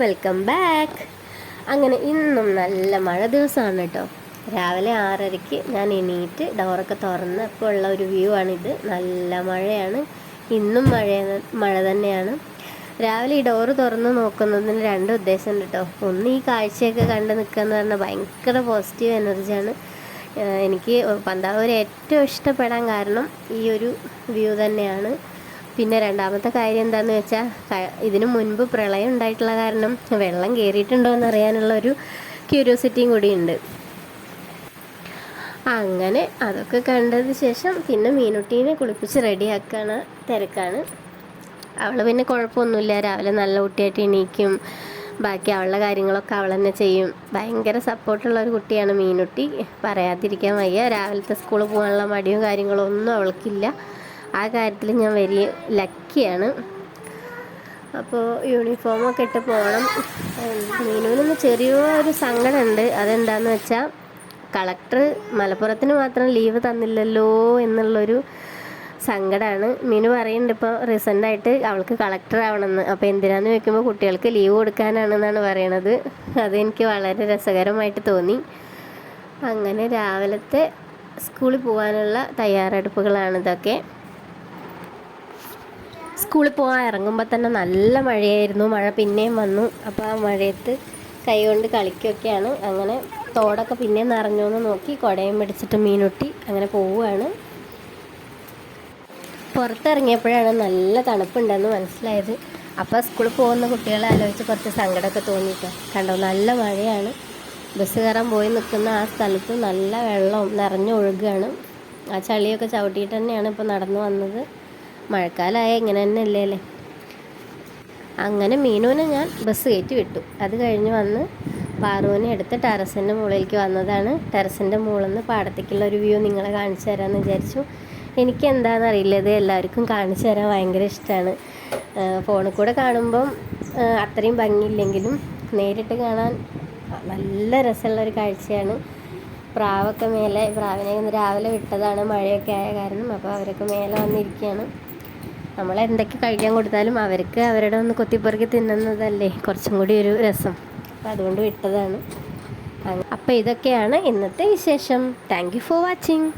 Welcome back. അങ്ങനെ ഇന്നും നല്ല മഴ ദിവസമാണ് കേട്ടോ. രാവിലെ 6:30 ഞാൻ എണീറ്റ് ഡോറൊക്കെ തുറന്ന് അപ്പോൾ ഉള്ള ഒരു വ്യൂ ആണിത്. നല്ല മഴയാണ്, ഇന്നും മഴ തന്നെയാണ്. രാവിലെ ഈ ഡോറ് തുറന്ന് നോക്കുന്നതിന് രണ്ട് ഉദ്ദേശമുണ്ട് കേട്ടോ. ഒന്ന്, ഈ കാഴ്ചയൊക്കെ കണ്ട് നിൽക്കുക എന്ന് പറഞ്ഞാൽ ഭയങ്കര പോസിറ്റീവ് എനർജിയാണ്. എനിക്ക് പന്താവൂർ ഏറ്റവും ഇഷ്ടപ്പെടാൻ കാരണം ഈ ഒരു വ്യൂ തന്നെയാണ്. പിന്നെ രണ്ടാമത്തെ കാര്യം എന്താണെന്ന് വെച്ചാൽ, ഇതിനു മുൻപ് പ്രളയം ഉണ്ടായിട്ടുള്ള കാരണം വെള്ളം കയറിയിട്ടുണ്ടോ എന്നറിയാനുള്ള ഒരു ക്യൂരിയോസിറ്റിയും കൂടിയുണ്ട്. അങ്ങനെ അതൊക്കെ കണ്ടതിന് ശേഷം പിന്നെ മീനുട്ടീനെ കുളിപ്പിച്ച് റെഡിയാക്കാണ് തിരക്കാണ്. അവൾ പിന്നെ കുഴപ്പമൊന്നുമില്ല, രാവിലെ നല്ല കുട്ടിയായിട്ട് എണീക്കും, ബാക്കി അവളുടെ കാര്യങ്ങളൊക്കെ അവൾ തന്നെ ചെയ്യും. ഭയങ്കര സപ്പോർട്ടുള്ള ഒരു കുട്ടിയാണ് മീനുട്ടി, പറയാതിരിക്കാൻ വയ്യ. രാവിലത്തെ സ്കൂളിൽ പോകാനുള്ള മടിയും കാര്യങ്ങളും ഒന്നും അവൾക്കില്ല. ആ കാര്യത്തിൽ ഞാൻ വലിയ ലക്കിയാണ്. അപ്പോൾ യൂണിഫോമൊക്കെ ഇട്ട് പോകണം. മീനുവിനൊന്ന് ചെറിയൊരു സങ്കടമുണ്ട്. അതെന്താണെന്ന് വെച്ചാൽ, കളക്ടർ മലപ്പുറത്തിന് മാത്രം ലീവ് തന്നില്ലല്ലോ എന്നുള്ളൊരു സങ്കടമാണ്. മീനു പറയുന്നുണ്ട് ഇപ്പോൾ റീസെൻ്റായിട്ട് അവൾക്ക് കളക്ടർ ആവണമെന്ന്. അപ്പോൾ എന്തിനാന്ന് ചോദിക്കുമ്പോൾ കുട്ടികൾക്ക് ലീവ് കൊടുക്കാനാണെന്നാണ് പറയണത്. അതെനിക്ക് വളരെ രസകരമായിട്ട് തോന്നി. അങ്ങനെ രാവിലത്തെ സ്കൂളിൽ പോകാനുള്ള തയ്യാറെടുപ്പുകളാണിതൊക്കെ. സ്കൂളിൽ പോകാൻ ഇറങ്ങുമ്പോൾ തന്നെ നല്ല മഴയായിരുന്നു. മഴ പിന്നെയും വന്നു. അപ്പോൾ ആ മഴയത്ത് കൈകൊണ്ട് കളിക്കുകയൊക്കെയാണ്. അങ്ങനെ തോടൊക്കെ പിന്നെയും നിറഞ്ഞോന്ന് നോക്കി കുടയും പിടിച്ചിട്ട് മീനുട്ടി അങ്ങനെ പോവുകയാണ്. പുറത്തിറങ്ങിയപ്പോഴാണ് നല്ല തണുപ്പുണ്ടെന്ന് മനസ്സിലായത്. അപ്പോൾ സ്കൂളിൽ പോകുന്ന കുട്ടികളെ ആലോചിച്ച് കുറച്ച് സങ്കടമൊക്കെ തോന്നിയിട്ടോ. കണ്ടോ, നല്ല മഴയാണ്. ബസ് കയറാൻ പോയി നിൽക്കുന്ന ആ സ്ഥലത്ത് നല്ല വെള്ളവും നിറഞ്ഞൊഴുകുകയാണ്. ആ ചളിയൊക്കെ ചവിട്ടിയിട്ട് തന്നെയാണ് ഇപ്പോൾ നടന്നു വന്നത്. മഴക്കാലമായ ഇങ്ങനെ തന്നെ അല്ലേ അല്ലേ. അങ്ങനെ മീനുവിനെ ഞാൻ ബസ് കയറ്റി വിട്ടു. അത് കഴിഞ്ഞ് വന്ന് പാറുവിനെ എടുത്ത് ടെറസിൻ്റെ മുകളിലേക്ക് വന്നതാണ്. ടെറസിൻ്റെ മുകളിൽ നിന്ന് പാടത്തേക്കുള്ള ഒരു വ്യൂ നിങ്ങളെ കാണിച്ചു തരാമെന്ന് വിചാരിച്ചു. എനിക്ക് എന്താണെന്നറിയില്ല, ഇത് എല്ലാവർക്കും കാണിച്ചു തരാൻ ഭയങ്കര ഇഷ്ടമാണ്. ഫോണിൽ കൂടെ കാണുമ്പം അത്രയും ഭംഗിയില്ലെങ്കിലും നേരിട്ട് കാണാൻ നല്ല രസമുള്ളൊരു കാഴ്ചയാണ്. പ്രാവൊക്കെ മേലെ, പ്രാവിനെ ഇന്ന് രാവിലെ വിട്ടതാണ്, മഴയൊക്കെ ആയ കാരണം. അപ്പോൾ അവരൊക്കെ മേലെ വന്നിരിക്കുകയാണ്. നമ്മൾ എന്തൊക്കെ കഴിക്കാൻ കൊടുത്താലും അവർക്ക് അവരുടെ ഒന്ന് കൊത്തിപ്പെറുക്കി തിന്നുന്നതല്ലേ കുറച്ചും കൂടി ഒരു രസം. അപ്പോൾ അതുകൊണ്ട് വിട്ടതാണ്. അപ്പോൾ ഇതൊക്കെയാണ് ഇന്നത്തെ വിശേഷം. Thank you for watching.